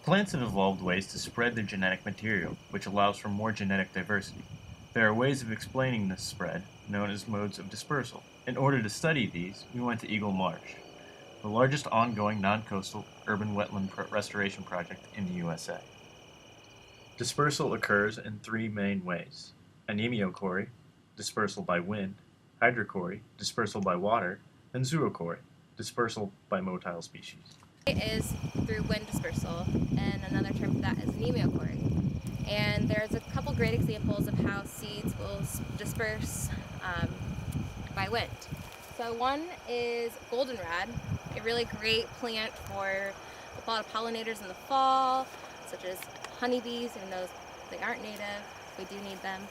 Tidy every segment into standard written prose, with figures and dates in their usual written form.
Plants have evolved ways to spread their genetic material, which allows for more genetic diversity. There are ways of explaining this spread, known as modes of dispersal. In order to study these, we went to Eagle Marsh, the largest ongoing non-coastal urban wetland restoration project in the USA. Dispersal occurs in three main ways: anemochory, dispersal by wind; hydrochory, dispersal by water; and zoochory, dispersal by motile species. It is through wind dispersal, and another term for that is anemochory. And there's a couple great examples of how seeds will disperse by wind. So one is goldenrod, a really great plant for a lot of pollinators in the fall, such as honeybees, even though they aren't native, we do need them.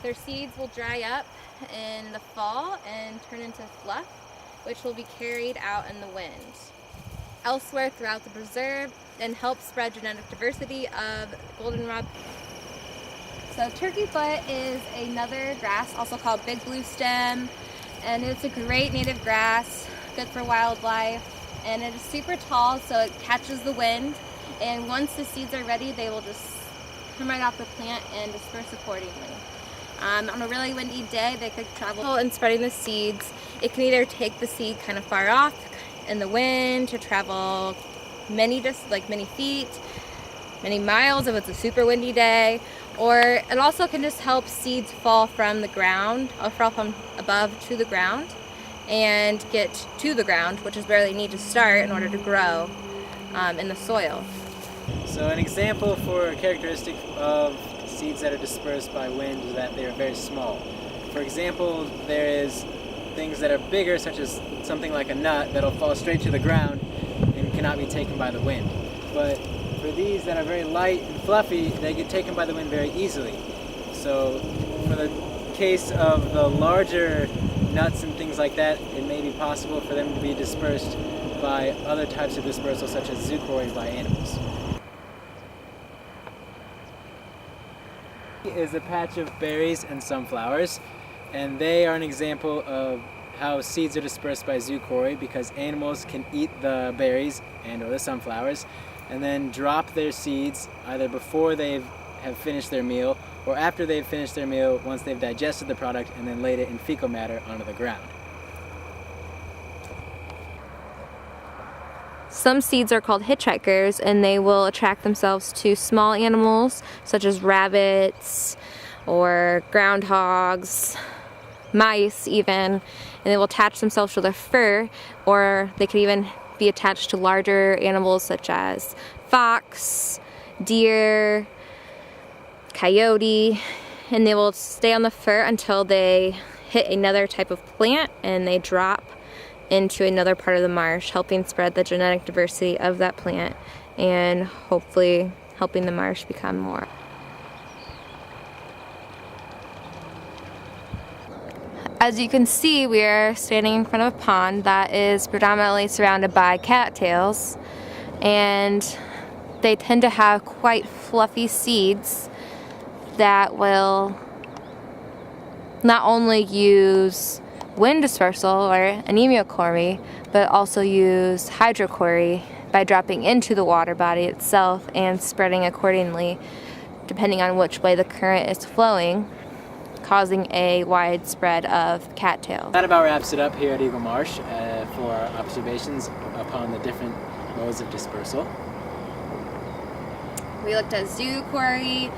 Their seeds will dry up in the fall and turn into fluff, which will be carried out in the wind elsewhere throughout the preserve and help spread genetic diversity of goldenrod. So turkeyfoot is another grass, also called big blue stem, and it's a great native grass, good for wildlife, and it is super tall, so it catches the wind, and once the seeds are ready, they will just come right off the plant and disperse accordingly. On a really windy day, they could travel in spreading the seeds. It can either take the seed kind of far off in the wind to travel many feet, many miles if it's a super windy day, or it also can just help seeds fall from the ground, or fall from above to the ground and get to the ground, which is where they need to start in order to grow in the soil. So an example for a characteristic of seeds that are dispersed by wind is that they are very small. For example, there is things that are bigger, such as something like a nut, that'll fall straight to the ground and cannot be taken by the wind. But for these that are very light and fluffy, they get taken by the wind very easily. So for the case of the larger nuts and things like that, it may be possible for them to be dispersed by other types of dispersal, such as zoochory by animals. Is a patch of berries and sunflowers, and they are an example of how seeds are dispersed by zoochory, because animals can eat the berries and or the sunflowers and then drop their seeds either before they have finished their meal or after they've finished their meal, once they've digested the product, and then laid it in fecal matter onto the ground. Some seeds are called hitchhikers, and they will attract themselves to small animals such as rabbits or groundhogs, mice even, and they will attach themselves to their fur, or they could even be attached to larger animals such as fox, deer, coyote, and they will stay on the fur until they hit another type of plant and they drop into another part of the marsh, helping spread the genetic diversity of that plant and hopefully helping the marsh become more. As you can see, we are standing in front of a pond that is predominantly surrounded by cattails, and they tend to have quite fluffy seeds that will not only use wind dispersal or anemochory, but also use hydrochory by dropping into the water body itself and spreading accordingly depending on which way the current is flowing, causing a wide spread of cattails. That about wraps it up here at Eagle Marsh for our observations upon the different modes of dispersal. We looked at zoochory,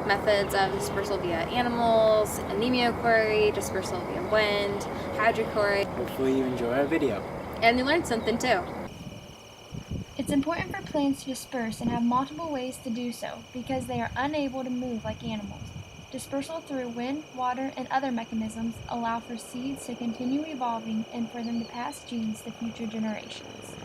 methods of dispersal via animals, anemochory, dispersal via wind, hydrochory. Hopefully you enjoy our video. And you learned something too. It's important for plants to disperse and have multiple ways to do so because they are unable to move like animals. Dispersal through wind, water, and other mechanisms allow for seeds to continue evolving and for them to pass genes to future generations.